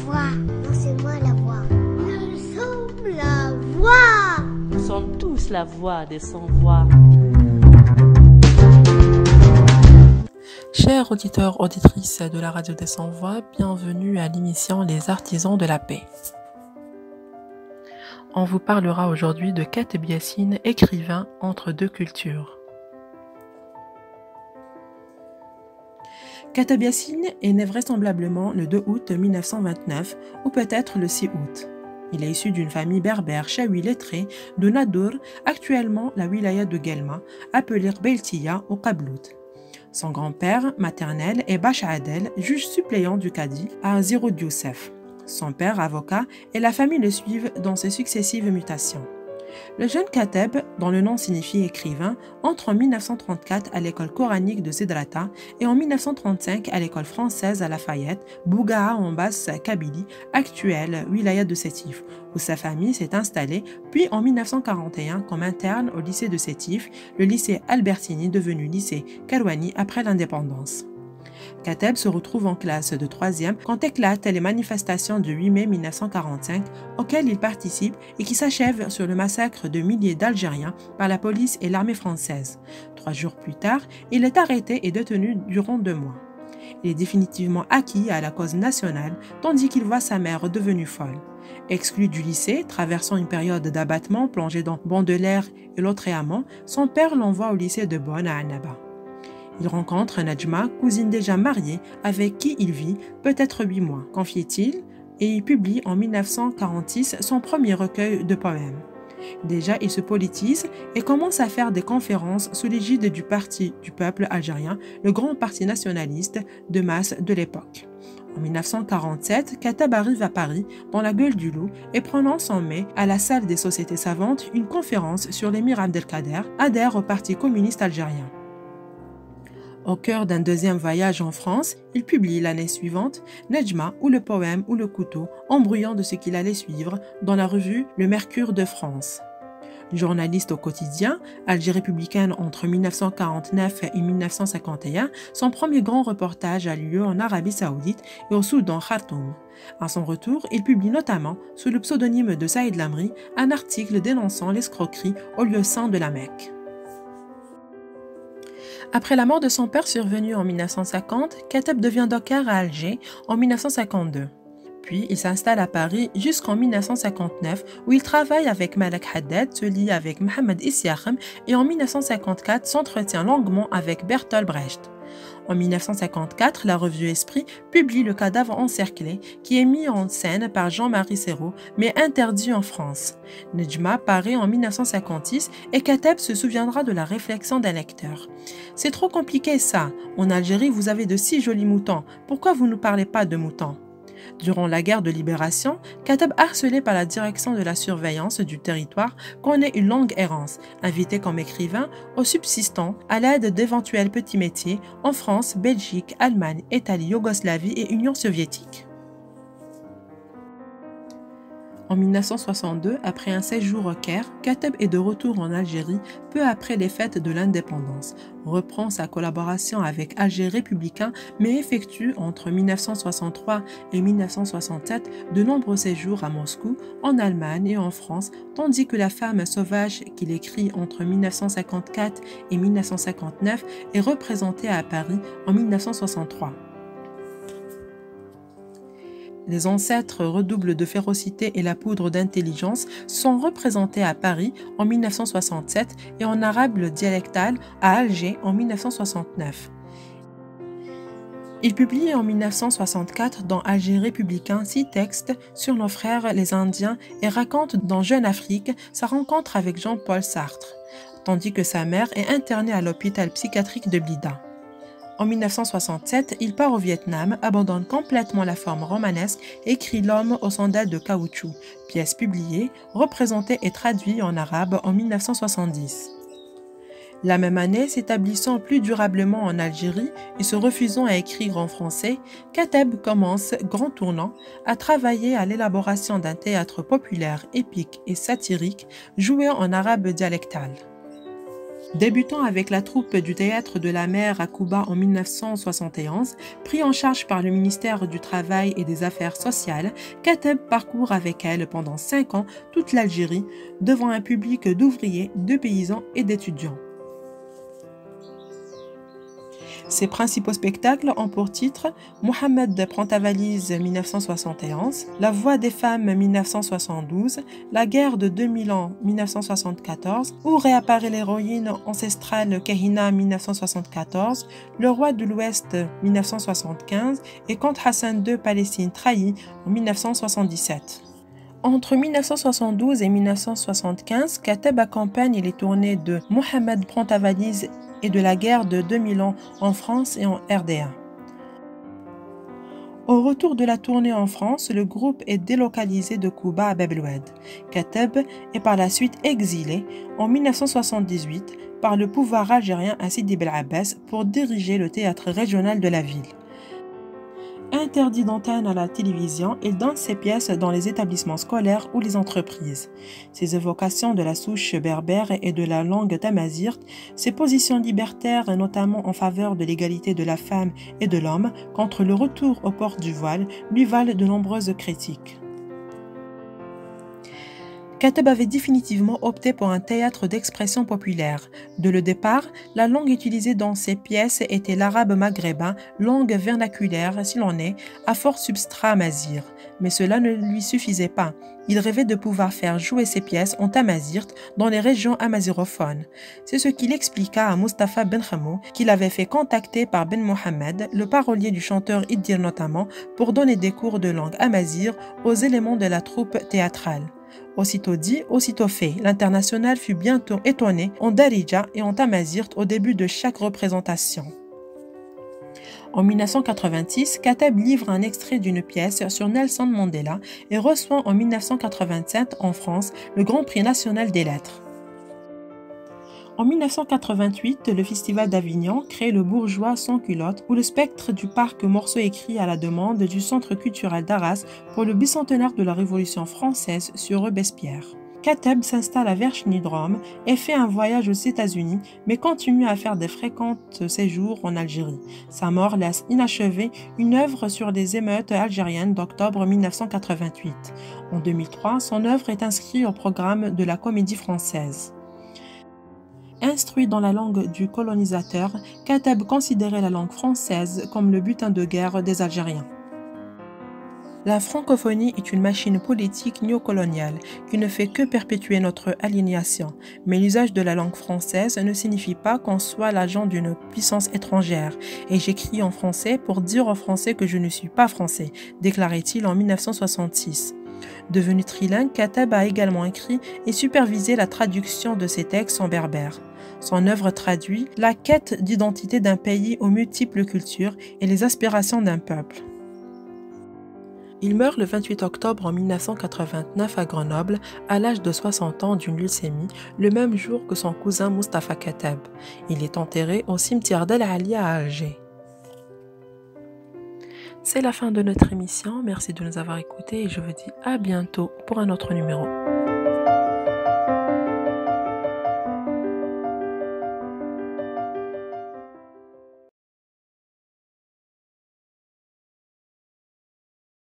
voix. Non, c'est moi la voix. Nous sommes la voix. Nous sommes tous la voix des sans-voix. Chers auditeurs, auditrices de la radio des sans-voix, bienvenue à l'émission Les Artisans de la paix. On vous parlera aujourd'hui de Kateb Yassine, écrivain entre deux cultures. Kateb Yassine est né vraisemblablement le 2 août 1929 ou peut-être le 6 août. Il est issu d'une famille berbère chaoui lettrée de Nadour, actuellement la wilaya de Guelma, appelée Beltiya ou Qablout. Son grand-père maternel est Bash Adel, juge suppléant du Cadi à Ziroud Youssef. Son père, avocat, et la famille le suivent dans ses successives mutations. Le jeune Kateb, dont le nom signifie écrivain, entre en 1934 à l'école coranique de Zidrata et en 1935 à l'école française à Lafayette, Bougaa en Basse-Kabylie, actuelle wilaya de Sétif, où sa famille s'est installée, puis en 1941 comme interne au lycée de Sétif, le lycée Albertini devenu lycée Karouani après l'indépendance. Kateb se retrouve en classe de 3e quand éclatent les manifestations du 8 mai 1945 auxquelles il participe et qui s'achèvent sur le massacre de milliers d'Algériens par la police et l'armée française. 3 jours plus tard, il est arrêté et détenu durant 2 mois. Il est définitivement acquis à la cause nationale tandis qu'il voit sa mère devenue folle. Exclu du lycée, traversant une période d'abattement plongé dans Bandelaire et l'Autréamont, son père l'envoie au lycée de Bonn à Annaba. Il rencontre Najma, cousine déjà mariée, avec qui il vit peut-être 8 mois, confie-t-il, et il publie en 1946 son premier recueil de poèmes. Déjà, il se politise et commence à faire des conférences sous l'égide du Parti du peuple algérien, le grand parti nationaliste de masse de l'époque. En 1947, Kateb arrive à Paris, dans la gueule du loup, et prononce en mai, à la salle des sociétés savantes, une conférence sur l'émir Abdelkader, adhère au Parti communiste algérien. Au cœur d'un deuxième voyage en France, il publie l'année suivante Nejma ou le poème ou le couteau, embrouillant de ce qu'il allait suivre dans la revue Le Mercure de France. Journaliste au quotidien, Alger républicaine entre 1949 et 1951, son premier grand reportage a lieu en Arabie Saoudite et au Soudan Khartoum. À son retour, il publie notamment, sous le pseudonyme de Saïd Lamri, un article dénonçant l'escroquerie au lieu saint de la Mecque. Après la mort de son père survenue en 1950, Kateb devient docker à Alger en 1952. Puis il s'installe à Paris jusqu'en 1959 où il travaille avec Malek Haddad, se lie avec Mohamed Issiakhem et en 1954 s'entretient longuement avec Bertolt Brecht. En 1954, la revue Esprit publie Le Cadavre encerclé, qui est mis en scène par Jean-Marie Serrault, mais interdit en France. Nejma paraît en 1956 et Kateb se souviendra de la réflexion d'un lecteur. « C'est trop compliqué ça. En Algérie, vous avez de si jolis moutons. Pourquoi vous ne parlez pas de moutons ?» Durant la guerre de libération, Kateb, harcelé par la direction de la surveillance du territoire, connaît une longue errance, invité comme écrivain au subsistant à l'aide d'éventuels petits métiers en France, Belgique, Allemagne, Italie, Yougoslavie et Union soviétique. En 1962, après un séjour au Caire, Kateb est de retour en Algérie peu après les fêtes de l'indépendance, reprend sa collaboration avec Alger républicain mais effectue entre 1963 et 1967 de nombreux séjours à Moscou, en Allemagne et en France, tandis que La femme sauvage qu'il écrit entre 1954 et 1959 est représentée à Paris en 1963. Les ancêtres redoublent de férocité et la poudre d'intelligence sont représentés à Paris en 1967 et en arabe dialectal à Alger en 1969. Il publie en 1964 dans Alger républicain 6 textes sur nos frères les Indiens et raconte dans Jeune Afrique sa rencontre avec Jean-Paul Sartre, tandis que sa mère est internée à l'hôpital psychiatrique de Blida. En 1967, il part au Vietnam, abandonne complètement la forme romanesque et écrit L'homme aux sandales de caoutchouc, pièce publiée, représentée et traduite en arabe en 1970. La même année, s'établissant plus durablement en Algérie et se refusant à écrire en français, Kateb commence, grand tournant, à travailler à l'élaboration d'un théâtre populaire, épique et satirique, joué en arabe dialectal. Débutant avec la troupe du Théâtre de la Mer à Cuba en 1971, pris en charge par le ministère du Travail et des Affaires sociales, Kateb parcourt avec elle pendant 5 ans toute l'Algérie, devant un public d'ouvriers, de paysans et d'étudiants. Ses principaux spectacles ont pour titre Mohamed prend ta valise 1971, La voix des femmes 1972, La guerre de 2000 ans 1974, où réapparaît l'héroïne ancestrale Kahina 1974, Le roi de l'Ouest 1975 et Contre Hassan II Palestine trahie en 1977. Entre 1972 et 1975, Kateb accompagne les tournées de Mohamed prend ta valise et de la guerre de 2000 ans en France et en RDA. Au retour de la tournée en France, le groupe est délocalisé de Cuba à Bab el-Oued. Kateb est par la suite exilé en 1978 par le pouvoir algérien à Sidi Bel Abbas pour diriger le théâtre régional de la ville. Interdit d'antenne à la télévision, il donne ses pièces dans les établissements scolaires ou les entreprises. Ses évocations de la souche berbère et de la langue tamazight, ses positions libertaires notamment en faveur de l'égalité de la femme et de l'homme contre le retour au port du voile lui valent de nombreuses critiques. Kateb avait définitivement opté pour un théâtre d'expression populaire. Dès le départ, la langue utilisée dans ses pièces était l'arabe maghrébin, langue vernaculaire s'il en est, à fort substrat amazigh. Mais cela ne lui suffisait pas. Il rêvait de pouvoir faire jouer ses pièces en tamazight dans les régions amazirophones. C'est ce qu'il expliqua à Mustapha Ben Khamou, qu'il avait fait contacter par Ben Mohamed, le parolier du chanteur Iddir notamment, pour donner des cours de langue amazigh aux éléments de la troupe théâtrale. Aussitôt dit, aussitôt fait, l'international fut bientôt étonné en darija et en tamazight au début de chaque représentation. En 1986, Kateb livre un extrait d'une pièce sur Nelson Mandela et reçoit en 1987 en France le Grand Prix national des lettres. En 1988, le Festival d'Avignon crée le Bourgeois sans culotte où le spectre du parc morceau écrit à la demande du Centre culturel d'Arras pour le bicentenaire de la Révolution française sur Robespierre. Kateb s'installe à Verchnidrome et fait un voyage aux États-Unis, mais continue à faire des fréquents séjours en Algérie. Sa mort laisse inachevée une œuvre sur les émeutes algériennes d'octobre 1988. En 2003, son œuvre est inscrite au programme de la Comédie Française. Instruit dans la langue du colonisateur, Kateb considérait la langue française comme le butin de guerre des Algériens. La francophonie est une machine politique néocoloniale qui ne fait que perpétuer notre aliénation, mais l'usage de la langue française ne signifie pas qu'on soit l'agent d'une puissance étrangère, et j'écris en français pour dire aux Français que je ne suis pas français, déclarait-il en 1966. Devenu trilingue, Kateb a également écrit et supervisé la traduction de ses textes en berbère. Son œuvre traduit la quête d'identité d'un pays aux multiples cultures et les aspirations d'un peuple. Il meurt le 28 octobre en 1989 à Grenoble, à l'âge de 60 ans d'une leucémie, le même jour que son cousin Mustapha Kateb. Il est enterré au cimetière d'El Alia à Alger. C'est la fin de notre émission, merci de nous avoir écoutés et je vous dis à bientôt pour un autre numéro.